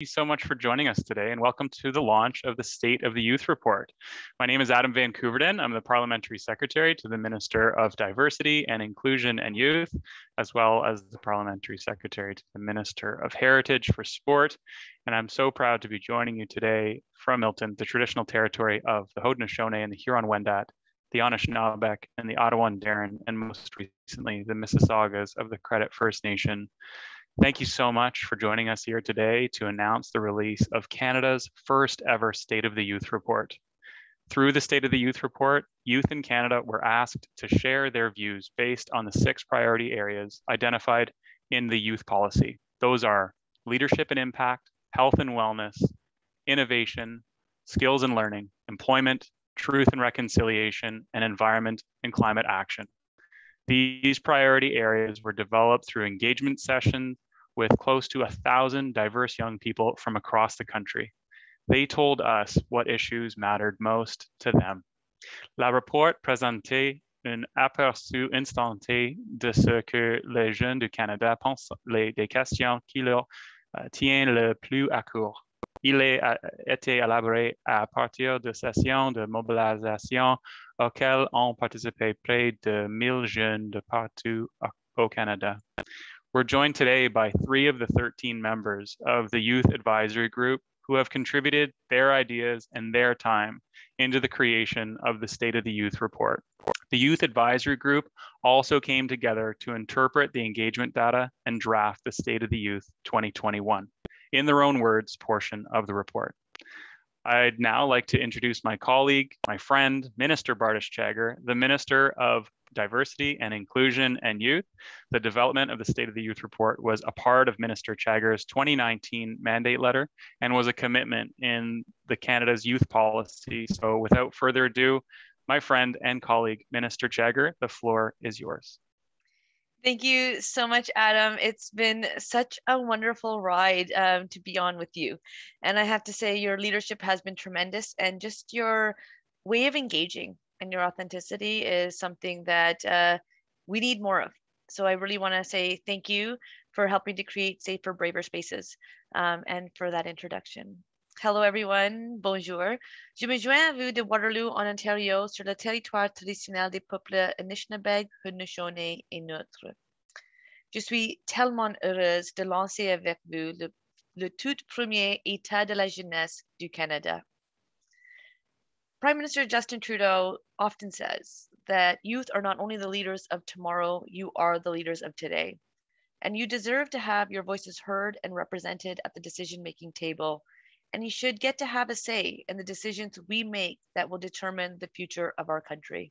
you so much for joining us today, and welcome to the launch of the State of the Youth Report. My name is Adam van Koeverden. I'm the Parliamentary Secretary to the Minister of Diversity and Inclusion and Youth, as well as the Parliamentary Secretary to the Minister of Heritage for Sport. And I'm so proud to be joining you today from Milton, the traditional territory of the Haudenosaunee and the Huron-Wendat, the Anishinaabe and the Ottawa-Daron, and most recently, the Mississaugas of the Credit First Nation. Thank you so much for joining us here today to announce the release of Canada's first ever State of the Youth Report. Through the State of the Youth Report, youth in Canada were asked to share their views based on the 6 priority areas identified in the youth policy. Those are leadership and impact, health and wellness, innovation, skills and learning, employment, truth and reconciliation, and environment and climate action. These priority areas were developed through engagement sessions with close to 1,000 diverse young people from across the country. They told us what issues mattered most to them. La rapport présentait un aperçu instantané de ce que les jeunes du Canada pensent des questions qui leur tiennent le plus à cœur. Il a été élaboré à partir de sessions de mobilisation auxquelles ont participé près de 1,000 jeunes de partout au Canada. We're joined today by 3 of the 13 members of the Youth Advisory Group who have contributed their ideas and their time into the creation of the State of the Youth Report. The Youth Advisory Group also came together to interpret the engagement data and draft the State of the Youth 2021, in their own words, portion of the report. I'd now like to introduce my colleague, my friend, Minister Bardish Chagger, the Minister of Diversity and Inclusion and Youth. The development of the State of the Youth Report was a part of Minister Chagger's 2019 mandate letter and was a commitment in the Canada's youth policy. So without further ado, my friend and colleague, Minister Chagger, the floor is yours. Thank you so much, Adam. It's been such a wonderful ride to be on with you. And I have to say your leadership has been tremendous, and just your way of engaging and your authenticity is something that we need more of. So I really want to say thank you for helping to create safer, braver spaces and for that introduction. Hello everyone, bonjour. Je me joins à vous de Waterloo en Ontario sur le territoire traditionnel des peuples Anishinaabe, Haudenosaunee et notre. Je suis tellement heureuse de lancer avec vous le tout premier État de la jeunesse du Canada. Prime Minister Justin Trudeau often says that youth are not only the leaders of tomorrow, you are the leaders of today. And you deserve to have your voices heard and represented at the decision-making table. And you should get to have a say in the decisions we make that will determine the future of our country.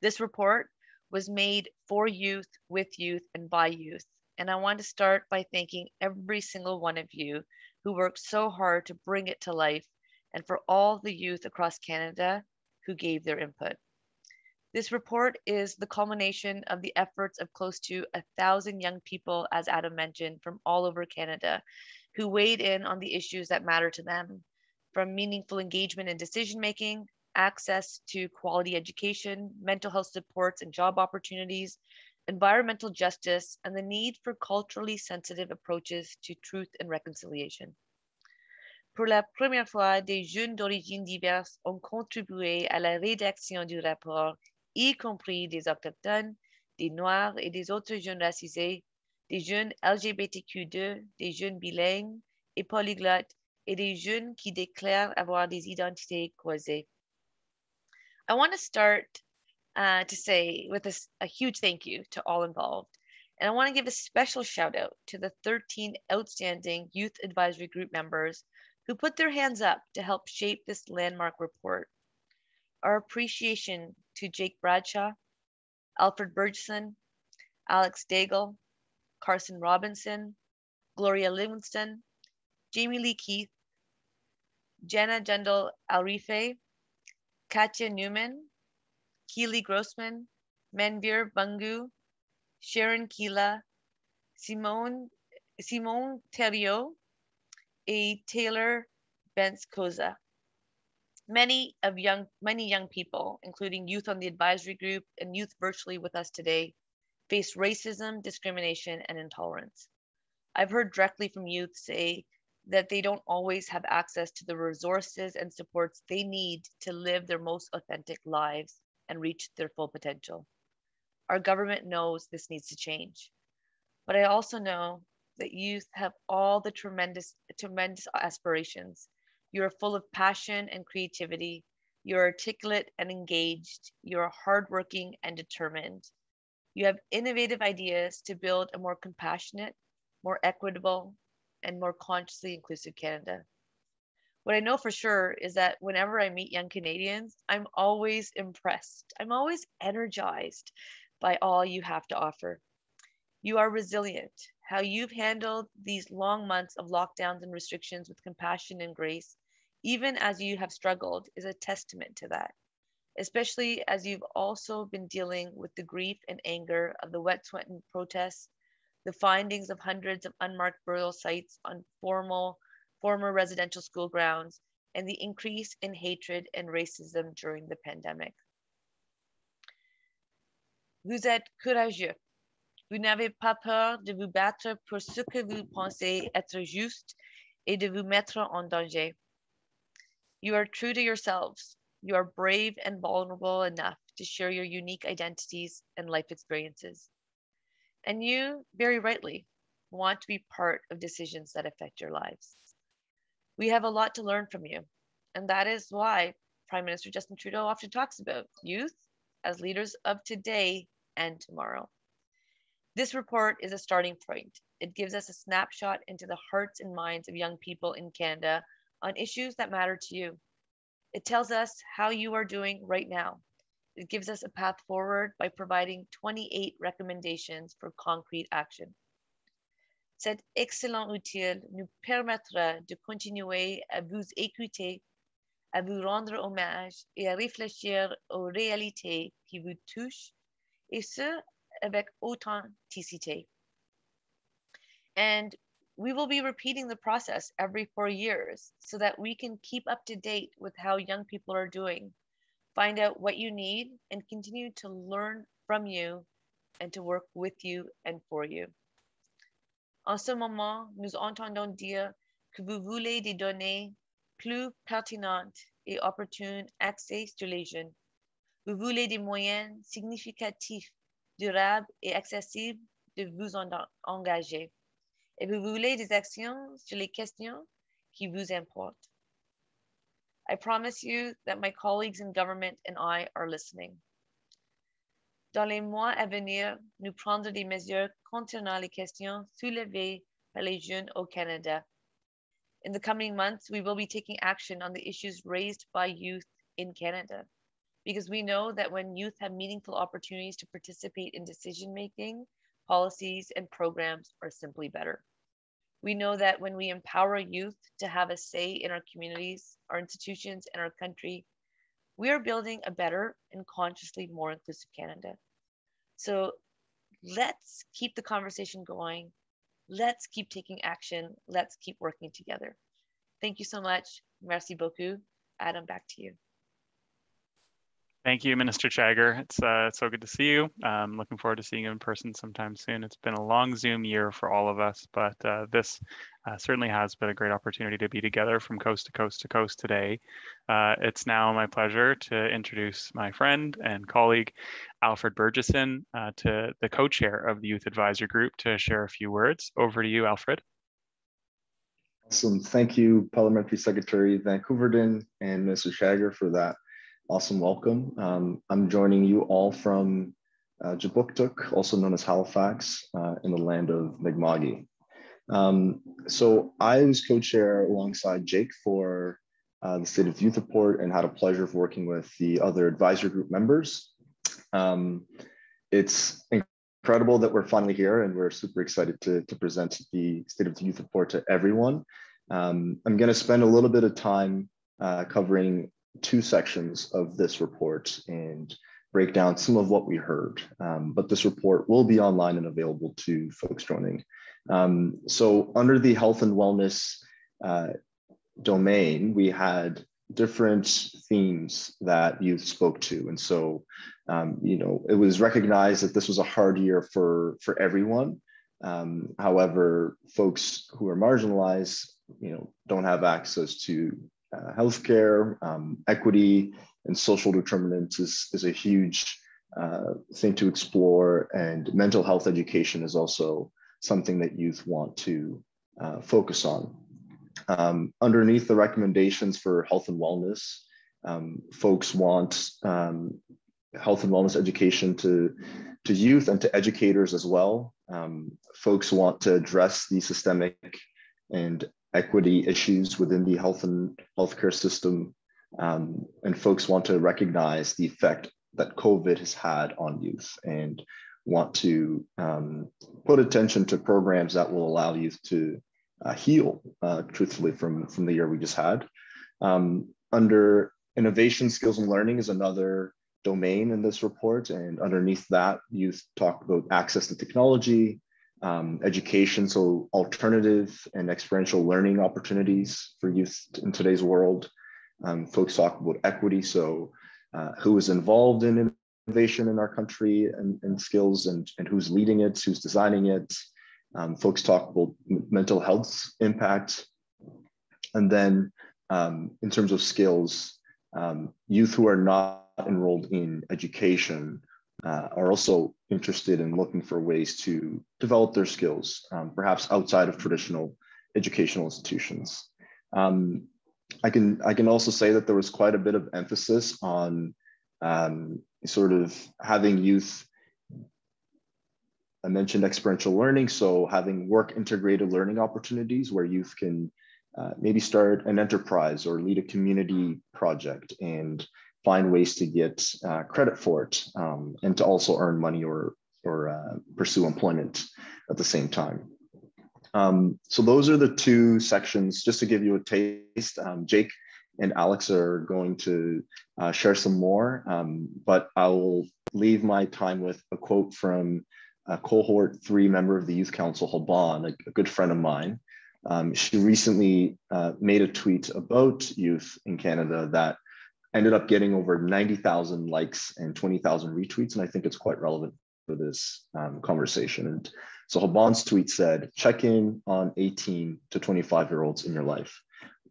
This report was made for youth, with youth, and by youth. And I want to start by thanking every single one of you who worked so hard to bring it to life, and for all the youth across Canada who gave their input. This report is the culmination of the efforts of close to 1,000 young people, as Adam mentioned, from all over Canada, who weighed in on the issues that matter to them, from meaningful engagement in decision-making, access to quality education, mental health supports and job opportunities, environmental justice, and the need for culturally sensitive approaches to truth and reconciliation. Pour la première fois, des jeunes d'origines diverses ont contribué à la rédaction du rapport, y compris des autochtones, des noirs et des autres jeunes racisés, des jeunes LGBTQ2, des jeunes bilingues et polyglottes, et des jeunes qui déclarent avoir des identités croisées. I want to start to say with a huge thank you to all involved. And I want to give a special shout out to the 13 outstanding Youth Advisory Group members who put their hands up to help shape this landmark report. Our appreciation to Jake Bradshaw, Alfred Burgesson, Alex Daigle, Carson Robinson, Gloria Livingston, Jamie Lee Keith, Jenna Jendal Alrife, Katya Newman, Keely Grossman, Manvir Bungu, Sharon Keela, Simone Theriot, et Taylor Bentz-Koza. Many young people, including youth on the advisory group and youth virtually with us today, face racism, discrimination, and intolerance. I've heard directly from youth say that they don't always have access to the resources and supports they need to live their most authentic lives and reach their full potential. Our government knows this needs to change. But I also know that youth have all the tremendous aspirations. You are full of passion and creativity. You're articulate and engaged. You're hardworking and determined. You have innovative ideas to build a more compassionate, more equitable, and more consciously inclusive Canada. What I know for sure is that whenever I meet young Canadians, I'm always impressed. I'm always energized by all you have to offer. You are resilient. How you've handled these long months of lockdowns and restrictions with compassion and grace, even as you have struggled, is a testament to that, especially as you've also been dealing with the grief and anger of the Wet'suwet'en protests, the findings of hundreds of unmarked burial sites on former residential school grounds, and the increase in hatred and racism during the pandemic. Vous êtes courageux. Vous n'avez pas peur de vous battre pour ce que vous pensez être juste et de vous mettre en danger. You are true to yourselves. You are brave and vulnerable enough to share your unique identities and life experiences. And you, very rightly, want to be part of decisions that affect your lives. We have a lot to learn from you, and that is why Prime Minister Justin Trudeau often talks about youth as leaders of today and tomorrow. This report is a starting point. It gives us a snapshot into the hearts and minds of young people in Canada on issues that matter to you. It tells us how you are doing right now. It gives us a path forward by providing 28 recommendations for concrete action. Cet excellent outil nous permettra de continuer à vous écouter, à vous rendre hommage et à réfléchir aux réalités qui vous touchent, et ce, avec authenticité. And we will be repeating the process every 4 years so that we can keep up to date with how young people are doing, find out what you need, and continue to learn from you and to work with you and for you. En ce moment, nous entendons dire que vous voulez des données plus pertinentes et opportunes axées sur les jeunes. Vous voulez des moyens significatifs, durables et accessibles de vous engager. Et vous voulez des actions sur les questions qui vous importent. I promise you that my colleagues in government and I are listening. Dans les mois à venir, nous prendrons des mesures concernant les questions soulevées par les jeunes au Canada. In the coming months, we will be taking action on the issues raised by youth in Canada, because we know that when youth have meaningful opportunities to participate in decision-making, policies and programs are simply better. We know that when we empower youth to have a say in our communities, our institutions, and our country, we are building a better and consciously more inclusive Canada. So let's keep the conversation going. Let's keep taking action. Let's keep working together. Thank you so much. Merci beaucoup. Adam, back to you. Thank you, Minister Chagger. It's so good to see you. Looking forward to seeing you in person sometime soon. It's been a long Zoom year for all of us, but this certainly has been a great opportunity to be together from coast to coast to coast today. It's now my pleasure to introduce my friend and colleague, Alfred Burgesson, to the co-chair of the Youth Advisor Group to share a few words. Over to you, Alfred. Awesome. Thank you, Parliamentary Secretary van Koeverden and Mr. Chagger for that awesome welcome. I'm joining you all from Jabuktuk, also known as Halifax, in the land of Mi'kma'ki. So I was co-chair alongside Jake for the State of Youth Report and had a pleasure of working with the other advisor group members. It's incredible that we're finally here and we're super excited to present the State of the Youth Report to everyone. I'm going to spend a little bit of time covering two sections of this report and break down some of what we heard. But this report will be online and available to folks joining. So under the health and wellness domain, we had different themes that youth spoke to. And so, it was recognized that this was a hard year for everyone. However, folks who are marginalized don't have access to healthcare. Equity and social determinants is a huge thing to explore, and mental health education is also something that youth want to focus on. Underneath the recommendations for health and wellness, folks want health and wellness education to youth and to educators as well. Folks want to address the systemic and equity issues within the health and healthcare system. And folks want to recognize the effect that COVID has had on youth and want to put attention to programs that will allow youth to heal, truthfully, from the year we just had. Under innovation, skills, and learning is another domain in this report. And underneath that, youth talk about access to technology, education, so alternative and experiential learning opportunities for youth in today's world. Folks talk about equity, so who is involved in innovation in our country and skills, and who's leading it, who's designing it. Folks talk about mental health impact. And then in terms of skills, youth who are not enrolled in education are also interested in looking for ways to develop their skills, perhaps outside of traditional educational institutions. I can also say that there was quite a bit of emphasis on sort of having youth. I mentioned experiential learning, so having work integrated learning opportunities where youth can maybe start an enterprise or lead a community project and find ways to get credit for it, and to also earn money or pursue employment at the same time. So those are the two sections, just to give you a taste. Jake and Alex are going to share some more, but I will leave my time with a quote from a cohort 3 member of the Youth Council, Haban, a good friend of mine. She recently made a tweet about youth in Canada that ended up getting over 90,000 likes and 20,000 retweets. And I think it's quite relevant for this conversation. And so Haban's tweet said, check in on 18 to 25-year-olds in your life.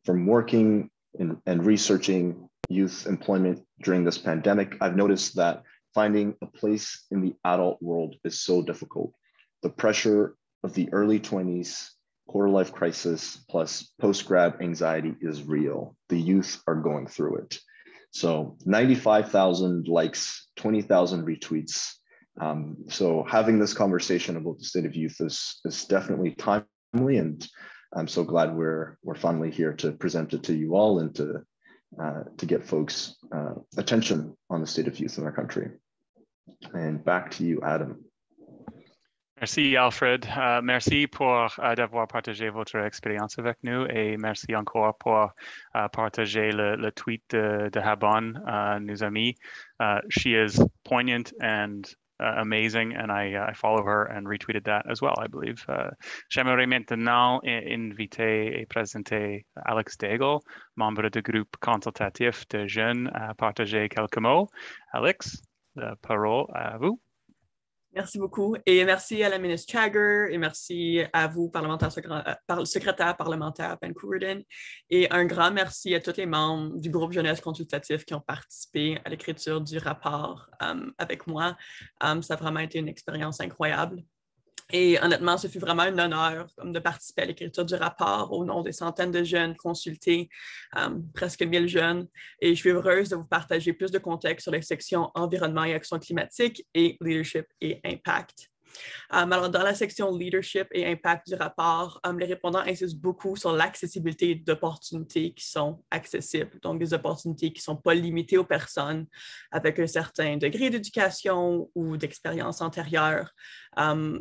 From working and researching youth employment during this pandemic, I've noticed that finding a place in the adult world is so difficult. The pressure of the early 20s, quarter life crisis, plus post-grad anxiety is real. The youth are going through it. So 95,000 likes, 20,000 retweets. So having this conversation about the state of youth is definitely timely, and I'm so glad we're finally here to present it to you all and to get folks attention on the state of youth in our country. And back to you, Adam. Merci Alfred, merci pour d'avoir partagé votre expérience avec nous, et merci encore pour partager le tweet de Haban, nos amis. She is poignant and amazing, and I follow her and retweeted that as well, I believe. J'aimerais maintenant inviter et présenter Alex Daigle, membre du groupe consultatif de jeunes, à partager quelques mots. Alex, la parole à vous. Merci beaucoup. Et merci à la ministre Chagger et merci à vous, secrétaire parlementaire Van Koeverden. Et un grand merci à tous les membres du groupe Jeunesse consultatif qui ont participé à l'écriture du rapport avec moi. Ça a vraiment été une expérience incroyable. Et honnêtement, ce fut vraiment un honneur de participer à l'écriture du rapport au nom des centaines de jeunes consultés, presque 1000 jeunes. Et je suis heureuse de vous partager plus de contexte sur les sections environnement et action climatique et leadership et impact. Alors, dans la section leadership et impact du rapport, les répondants insistent beaucoup sur l'accessibilité d'opportunités qui sont accessibles, donc des opportunités qui ne sont pas limitées aux personnes avec un certain degré d'éducation ou d'expérience antérieure.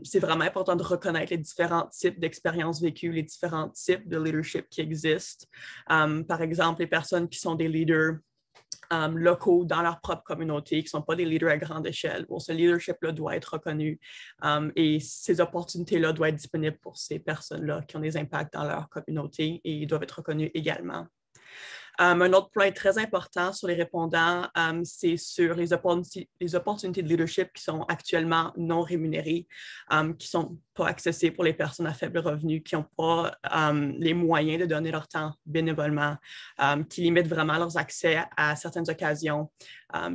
C'est vraiment important de reconnaître les différents types d'expériences vécues, les différents types de leadership qui existent. Par exemple, les personnes qui sont des leaders locaux dans leur propre communauté, qui ne sont pas des leaders à grande échelle. Bon, ce leadership-là doit être reconnu et ces opportunités-là doivent être disponibles pour ces personnes-là qui ont des impacts dans leur communauté et ils doivent être reconnus également. Un autre point très important sur les répondants, c'est sur les opportunités de leadership qui sont actuellement non rémunérées, qui ne sont pas accessibles pour les personnes à faible revenu, qui n'ont pas les moyens de donner leur temps bénévolement, qui limitent vraiment leurs accès à certaines occasions.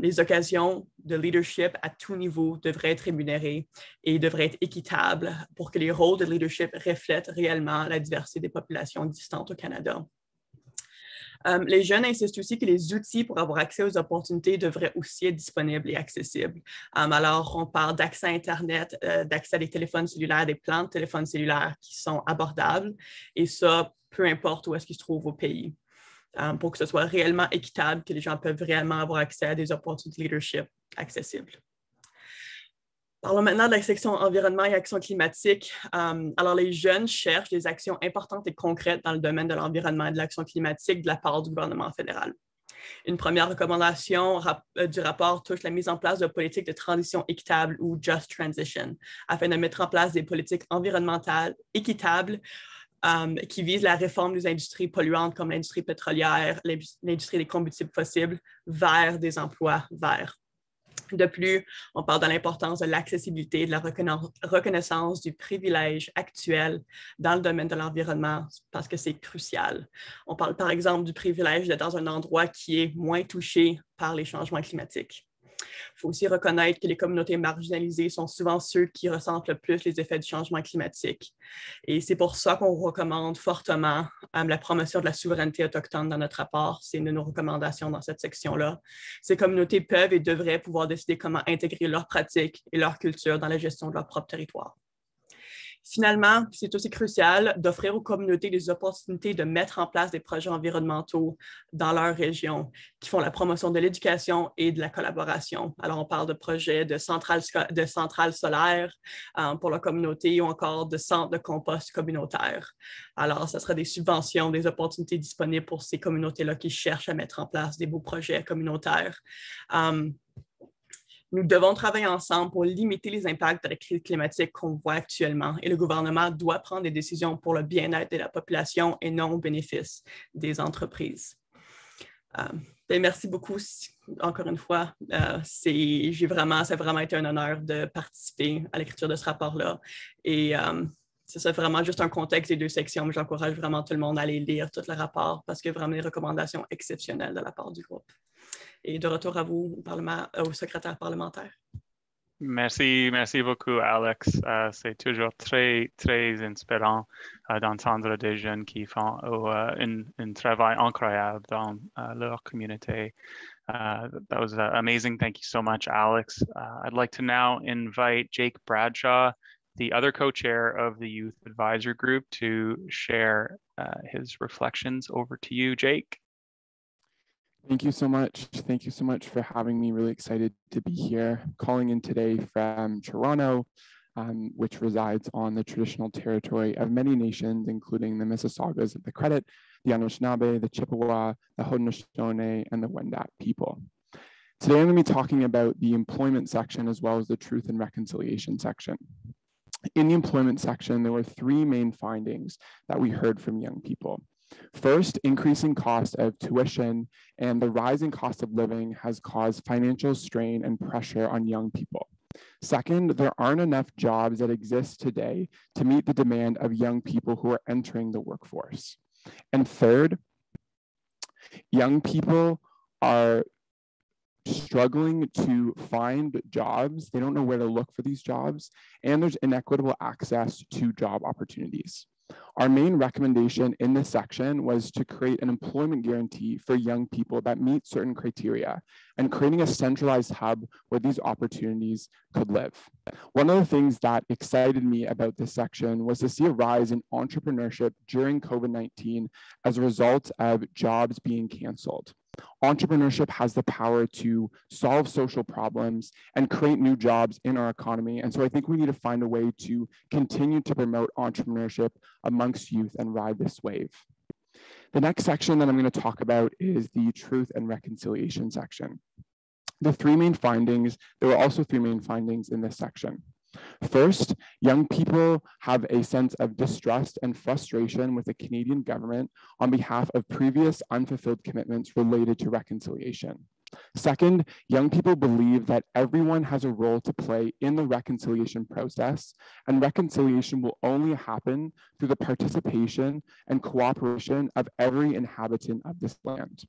Les occasions de leadership à tout niveau devraient être rémunérées et devraient être équitables pour que les rôles de leadership reflètent réellement la diversité des populations existantes au Canada. Les jeunes insistent aussi que les outils pour avoir accès aux opportunités devraient aussi être disponibles et accessibles. Alors, on parle d'accès à Internet, d'accès à des téléphones cellulaires, des plans de téléphones cellulaires qui sont abordables, et ça, peu importe où est-ce qu'ils se trouvent au pays, pour que ce soit réellement équitable, que les gens peuvent réellement avoir accès à des opportunités de leadership accessibles. Parlons maintenant de la section environnement et action climatique. Alors, les jeunes cherchent des actions importantes et concrètes dans le domaine de l'environnement et de l'action climatique de la part du gouvernement fédéral. Une première recommandation du rapport touche la mise en place de politiques de transition équitable ou Just Transition, afin de mettre en place des politiques environnementales équitables qui visent la réforme des industries polluantes comme l'industrie pétrolière, l'industrie des combustibles fossiles, vers des emplois verts. De plus, on parle de l'importance de l'accessibilité et de la reconnaissance du privilège actuel dans le domaine de l'environnement parce que c'est crucial. On parle par exemple du privilège d'être dans un endroit qui est moins touché par les changements climatiques. Il faut aussi reconnaître que les communautés marginalisées sont souvent ceux qui ressentent le plus les effets du changement climatique. Et c'est pour ça qu'on recommande fortement la promotion de la souveraineté autochtone dans notre rapport. C'est une de nos recommandations dans cette section-là. Ces communautés peuvent et devraient pouvoir décider comment intégrer leurs pratiques et leur culture dans la gestion de leur propre territoire. Finalement, c'est aussi crucial d'offrir aux communautés des opportunités de mettre en place des projets environnementaux dans leur région qui font la promotion de l'éducation et de la collaboration. Alors, on parle de projets de centrales solaires pour la communauté ou encore de centres de compost communautaires. Alors, ce sera des subventions, des opportunités disponibles pour ces communautés-là qui cherchent à mettre en place des beaux projets communautaires. Nous devons travailler ensemble pour limiter les impacts de la crise climatique qu'on voit actuellement et le gouvernement doit prendre des décisions pour le bien-être de la population et non au bénéfice des entreprises. Merci beaucoup encore une fois. Ça a vraiment été un honneur de participer à l'écriture de ce rapport-là. Et c'est vraiment juste un contexte des deux sections, mais j'encourage vraiment tout le monde à aller lire tout le rapport parce qu'il y a vraiment des recommandations exceptionnelles de la part du groupe. Et de retour à vous au secrétaire parlementaire. Merci beaucoup, Alex. C'est toujours très inspirant d'entendre des jeunes qui font un travail incroyable dans leur communauté. That was amazing. Thank you so much, Alex. I'd like to now invite Jake Bradshaw, the other co-chair of the Youth Advisor Group, to share his reflections. Over to you, Jake. Thank you so much. Thank you so much for having me. Really excited to be here. Calling in today from Toronto, which resides on the traditional territory of many nations, including the Mississaugas of the Credit, the Anishinaabe, the Chippewa, the Haudenosaunee, and the Wendat people. Today, I'm going to be talking about the employment section as well as the truth and reconciliation section. In the employment section, there were three main findings that we heard from young people. First, increasing cost of tuition and the rising cost of living has caused financial strain and pressure on young people. Second, there aren't enough jobs that exist today to meet the demand of young people who are entering the workforce. And third, young people are struggling to find jobs. They don't know where to look for these jobs, and there's inequitable access to job opportunities. Our main recommendation in this section was to create an employment guarantee for young people that meet certain criteria and creating a centralized hub where these opportunities could live. One of the things that excited me about this section was to see a rise in entrepreneurship during COVID-19 as a result of jobs being canceled. Entrepreneurship has the power to solve social problems and create new jobs in our economy. And so I think we need to find a way to continue to promote entrepreneurship amongst youth and ride this wave. The next section that I'm going to talk about is the truth and reconciliation section. There were also three main findings in this section. First, young people have a sense of distrust and frustration with the Canadian government on behalf of previous unfulfilled commitments related to reconciliation. Second, young people believe that everyone has a role to play in the reconciliation process, and reconciliation will only happen through the participation and cooperation of every inhabitant of this land.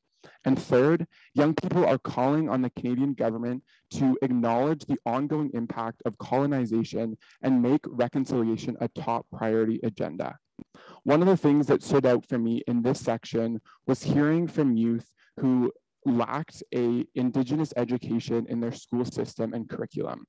And third, young people are calling on the Canadian government to acknowledge the ongoing impact of colonization and make reconciliation a top priority agenda. One of the things that stood out for me in this section was hearing from youth who lacked an Indigenous education in their school system and curriculum.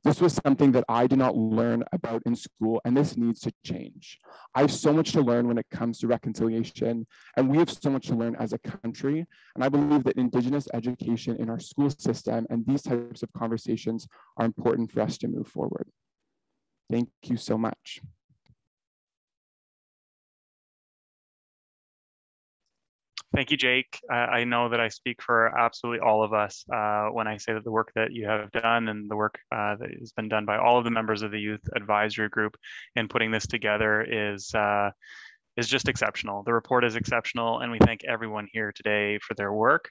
This was something that I did not learn about in school, and this needs to change. I have so much to learn when it comes to reconciliation, and we have so much to learn as a country. And I believe that Indigenous education in our school system and these types of conversations are important for us to move forward. Thank you so much. Thank you, Jake. I know that I speak for absolutely all of us when I say that the work that you have done and the work that has been done by all of the members of the Youth Advisory Group in putting this together is just exceptional. The report is exceptional, and we thank everyone here today for their work.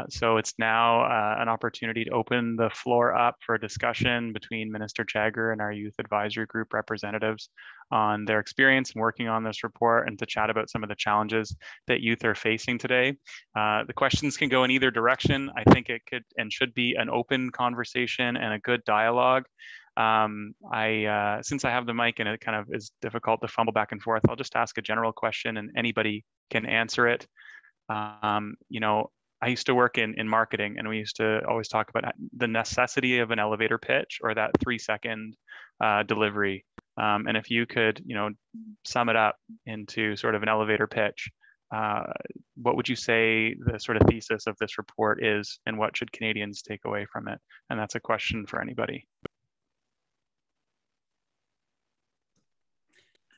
So it's now an opportunity to open the floor up for a discussion between Minister Chagger and our Youth Advisory Group representatives on their experience in working on this report, and to chat about some of the challenges that youth are facing today. The questions can go in either direction. I think it could and should be an open conversation and a good dialogue. Since I have the mic and it kind of is difficult to fumble back and forth, I'll just ask a general question and anybody can answer it. You know, I used to work in marketing, and we used to always talk about the necessity of an elevator pitch or that 3-second delivery. And if you could, you know, sum it up into sort of an elevator pitch, what would you say the sort of thesis of this report is, and what should Canadians take away from it? And that's a question for anybody.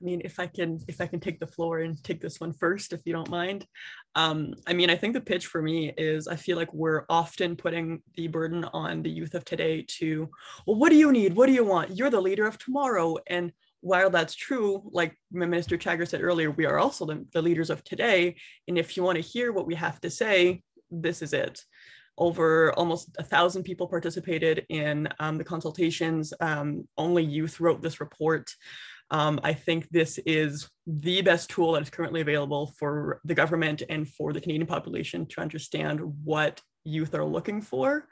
I mean, if I can take the floor and take this one first, if you don't mind. I mean, I think the pitch for me is, I feel like we're often putting the burden on the youth of today to, well, what do you need? What do you want? You're the leader of tomorrow. And while that's true, like Minister Chagger said earlier, we are also the leaders of today. And if you want to hear what we have to say, this is it. Over almost 1,000 people participated in the consultations. Only youth wrote this report. I think this is the best tool that is currently available for the government and for the Canadian population to understand what youth are looking for.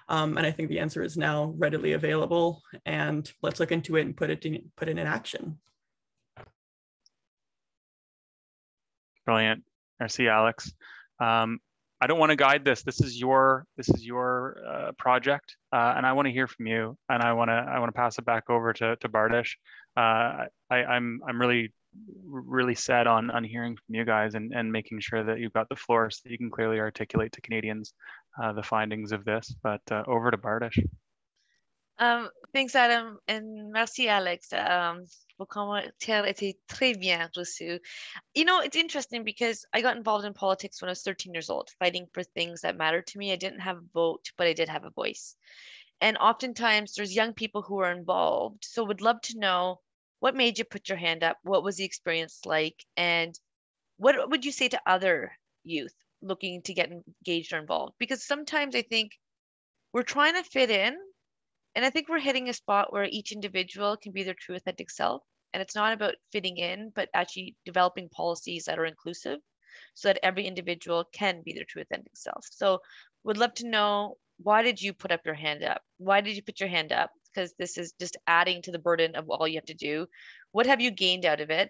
And I think the answer is now readily available, and let's look into it and put it in action. Brilliant. Merci, Alex. I don't want to guide this. This is your project, and I want to hear from you. And I want to pass it back over to Bardish. I'm really set on hearing from you guys and making sure that you've got the floor so that you can clearly articulate to Canadians the findings of this. But over to Bardish. Thanks, Adam, and merci, Alex. Vos commentaires étaient très bien reçus. You know, it's interesting because I got involved in politics when I was 13 years old, fighting for things that mattered to me. I didn't have a vote, but I did have a voice. And oftentimes there's young people who are involved. So would love to know, what made you put your hand up? What was the experience like? And what would you say to other youth looking to get engaged or involved? Because sometimes I think we're trying to fit in, and I think we're hitting a spot where each individual can be their true authentic self. And it's not about fitting in, but actually developing policies that are inclusive so that every individual can be their true authentic self. So would love to know, why did you put up your hand up? Why did you put your hand up? Because this is just adding to the burden of all you have to do. What have you gained out of it?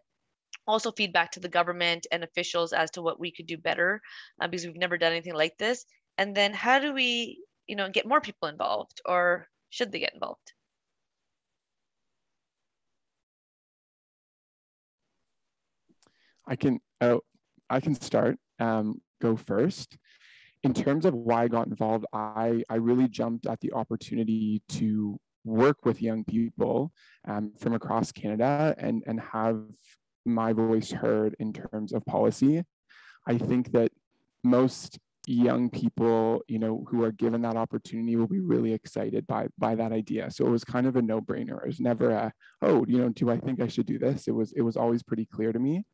Also feedback to the government and officials as to what we could do better, because we've never done anything like this. And then how do we, you know, get more people involved, or should they get involved? I can start, go first. In terms of why I got involved, I really jumped at the opportunity to work with young people from across Canada and have my voice heard in terms of policy. I think that most young people, who are given that opportunity will be really excited by that idea. So it was kind of a no-brainer. It was never a, oh, do I think I should do this? It was always pretty clear to me.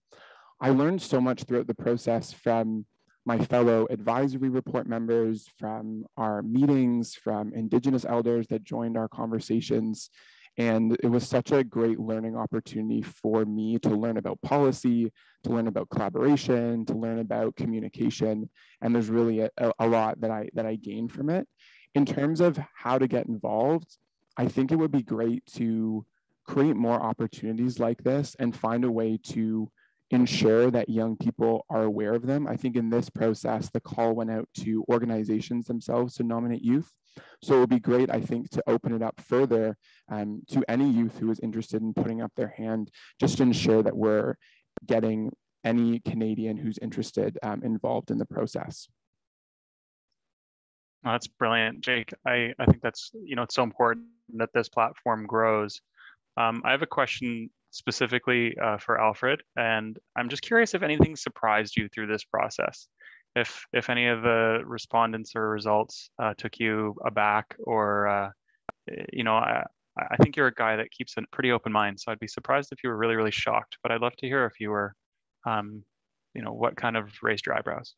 I learned so much throughout the process from my fellow advisory report members, from our meetings, from Indigenous elders that joined our conversations. And it was such a great learning opportunity for me to learn about policy, to learn about collaboration, to learn about communication. And there's really a lot that I gained from it. In terms of how to get involved, I think it would be great to create more opportunities like this and find a way to ensure that young people are aware of them. I think in this process, the call went out to organizations themselves to nominate youth. So it would be great, I think, to open it up further to any youth who is interested in putting up their hand, just to ensure that we're getting any Canadian who's interested involved in the process. Oh, that's brilliant, Jake. I think that's, it's so important that this platform grows. I have a question specifically for Alfred, and I'm just curious if anything surprised you through this process. If any of the respondents or results took you aback, or I think you're a guy that keeps a pretty open mind, so I'd be surprised if you were really, really shocked. But I'd love to hear if you were, what kind of raised your eyebrows.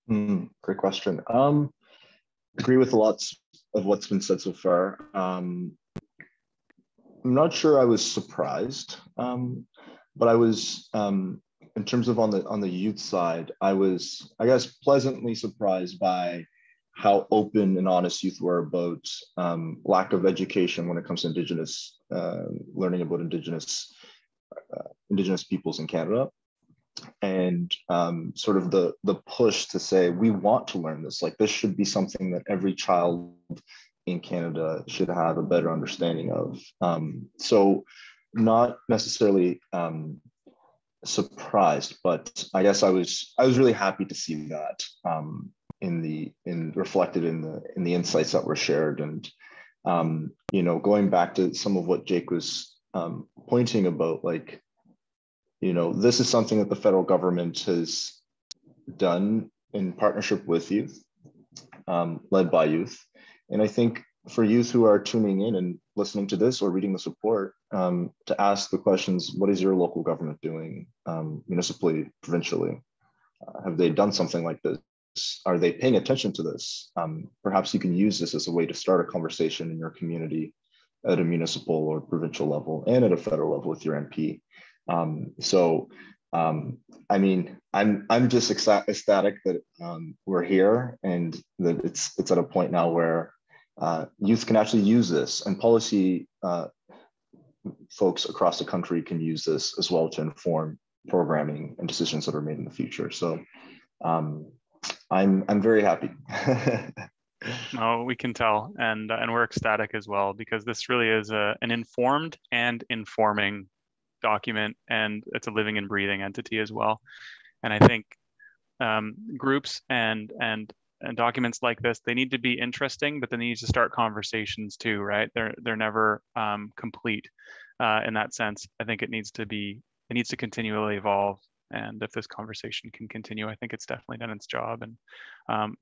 Great question. Agree with lots of what's been said so far. I'm not sure I was surprised, but I was. In terms of on the youth side, I was, I guess, pleasantly surprised by how open and honest youth were about lack of education when it comes to Indigenous, learning about Indigenous peoples in Canada, and sort of the push to say, we want to learn this. Like, this should be something that every child in Canada should have a better understanding of. So not necessarily surprised, but I guess I was really happy to see that reflected in the insights that were shared. And going back to some of what Jake was pointing about, like, this is something that the federal government has done in partnership with youth, led by youth. And I think for youth who are tuning in and listening to this or reading this report, to ask the questions, what is your local government doing, municipally, provincially? Have they done something like this? Are they paying attention to this? Perhaps you can use this as a way to start a conversation in your community at a municipal or provincial level and at a federal level with your MP. I mean, I'm just ecstatic that we're here and that it's at a point now where youth can actually use this, and policy folks across the country can use this as well to inform programming and decisions that are made in the future. So I'm very happy. No, we can tell, and we're ecstatic as well, because this really is an informed and informing document, and it's a living and breathing entity as well. And I think groups and documents like this, they need to be interesting, but then they need to start conversations too, right? They're never complete in that sense. I think it needs to continually evolve. And if this conversation can continue, I think it's definitely done its job. And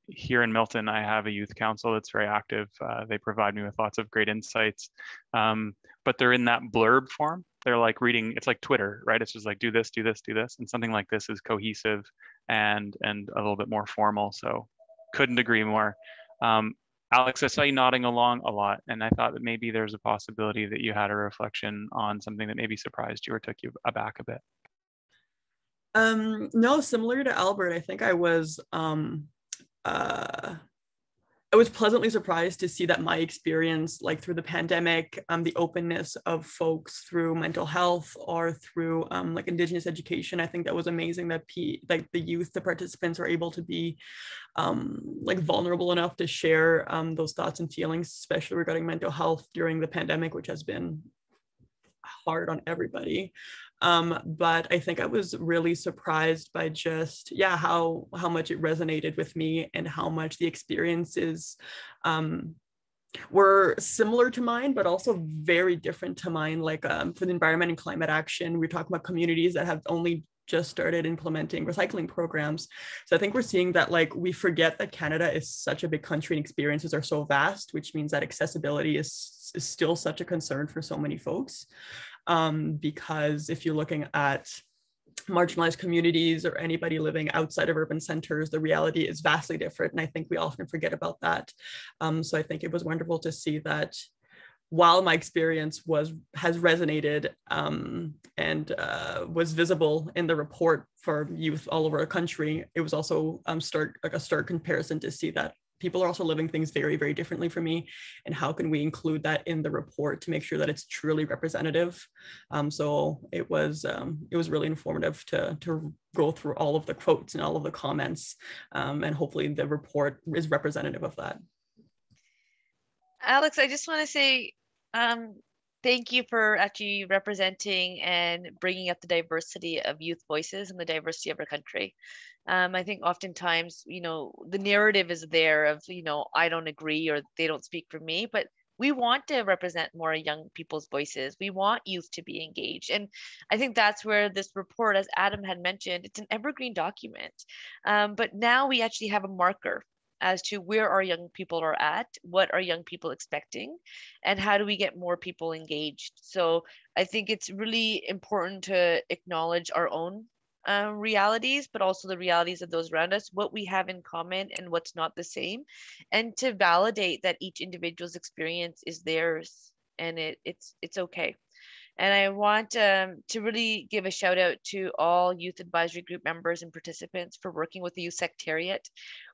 here in Milton, I have a youth council that's very active. They provide me with lots of great insights, but they're in that blurb form. They're like reading, it's like Twitter, right? It's just like, do this, do this, do this. And something like this is cohesive and a little bit more formal. So couldn't agree more. Alex, I saw you nodding along a lot, and I thought that maybe there's a possibility that you had a reflection on something that maybe surprised you or took you aback a bit. No, similar to Albert, I think I was pleasantly surprised to see that my experience, like through the pandemic, the openness of folks through mental health or through like Indigenous education. I think that was amazing that like the youth, the participants are able to be like vulnerable enough to share those thoughts and feelings, especially regarding mental health during the pandemic, which has been hard on everybody. But I think I was really surprised by just, how much it resonated with me and how much the experiences were similar to mine, but also very different to mine. Like for the environment and climate action, we're talking about communities that have only just started implementing recycling programs. So I think we're seeing that like we forget that Canada is such a big country and experiences are so vast, which means that accessibility is still such a concern for so many folks. Because if you're looking at marginalized communities or anybody living outside of urban centers, the reality is vastly different. And I think we often forget about that. So I think it was wonderful to see that while my experience has resonated and was visible in the report for youth all over the country, it was also a stark comparison to see that people are also living things very, very differently from me. And how can we include that in the report to make sure that it's truly representative? So it was really informative to go through all of the quotes and all of the comments. And hopefully the report is representative of that. Alex, I just want to say thank you for actually representing and bringing up the diversity of youth voices and the diversity of our country. I think oftentimes, the narrative is there of, I don't agree or they don't speak for me, but we want to represent more young people's voices. We want youth to be engaged. And I think that's where this report, as Adam had mentioned, it's an evergreen document. But now we actually have a marker as to where our young people are at, what are young people expecting, and how do we get more people engaged. So I think it's really important to acknowledge our own realities, but also the realities of those around us, what we have in common and what's not the same, and to validate that each individual's experience is theirs and it's okay. And I want to really give a shout out to all youth advisory group members and participants for working with the youth secretariat.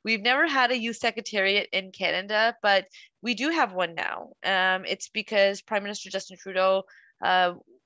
We've never had a youth secretariat in Canada, but we do have one now. It's because Prime Minister Justin Trudeau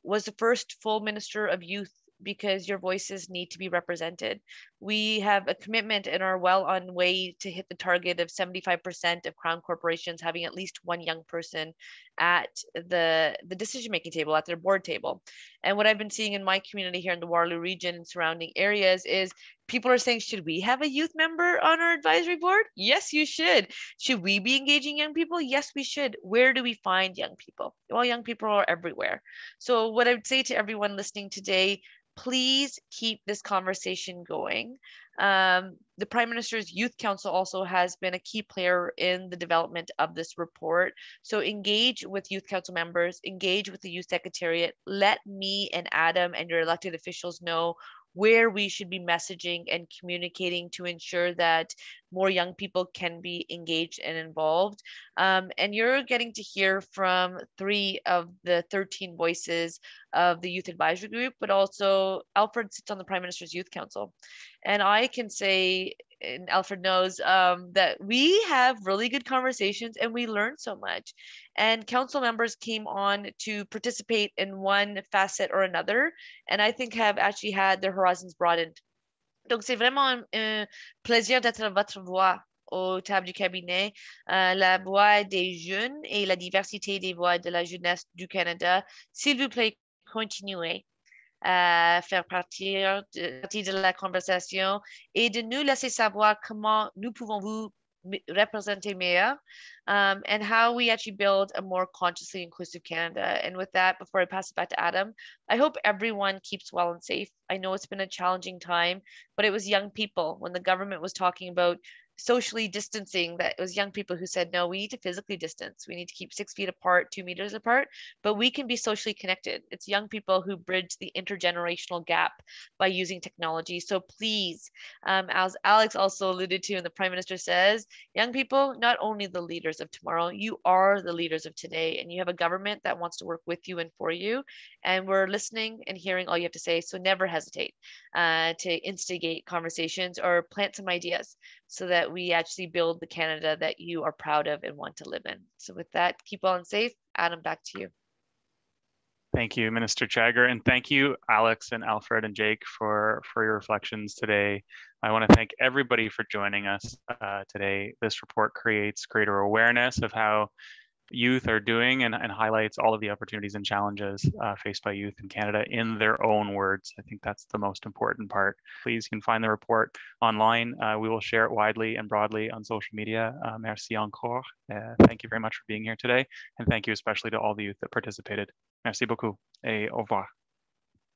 was the first full minister of youth, because your voices need to be represented. We have a commitment and are well on way to hit the target of 75% of Crown corporations having at least one young person at the decision-making table, at their board table. And what I've been seeing in my community here in the Waterloo region and surrounding areas is people are saying, should we have a youth member on our advisory board? Yes, you should. Should we be engaging young people? Yes, we should. Where do we find young people? Well, young people are everywhere. So what I would say to everyone listening today, please keep this conversation going. The Prime Minister's Youth Council also has been a key player in the development of this report. So engage with Youth Council members, engage with the Youth Secretariat. Let me and Adam and your elected officials know where we should be messaging and communicating to ensure that more young people can be engaged and involved. And you're getting to hear from 3 of the 13 voices of the Youth Advisory Group, but also Alfred sits on the Prime Minister's Youth Council. And I can say, and Alfred knows, that we have really good conversations and we learn so much. And council members came on to participate in one facet or another, and I think have actually had their horizons broadened. Donc, c'est vraiment un plaisir d'être votre voix au table du cabinet, la voix des jeunes et la diversité des voix de la jeunesse du Canada. S'il vous plaît, continuez à faire partie de la conversation et de nous laisser savoir comment nous pouvons vous representer meilleur, and how we actually build a more consciously inclusive Canada. And with that, before I pass it back to Adam, I hope everyone keeps well and safe. I know it's been a challenging time, but it was young people when the government was talking about socially distancing, that it was young people who said, no, we need to physically distance. We need to keep 6 feet apart, 2 meters apart, but we can be socially connected. It's young people who bridge the intergenerational gap by using technology. So please, as Alex also alluded to and the Prime Minister says, young people, not only the leaders of tomorrow, you are the leaders of today, and you have a government that wants to work with you and for you. And we're listening and hearing all you have to say. So never hesitate to instigate conversations or plant some ideas so that we actually build the Canada that you are proud of and want to live in. So with that, keep well and safe. Adam, back to you. Thank you, Minister Chagger, and thank you, Alex and Alfred and Jake, for your reflections today. I want to thank everybody for joining us today. This report creates greater awareness of how youth are doing and highlights all of the opportunities and challenges faced by youth in Canada in their own words. I think that's the most important part. Please, you can find the report online. We will share it widely and broadly on social media. Merci encore. Thank you very much for being here today. And thank you especially to all the youth that participated. Merci beaucoup et au revoir.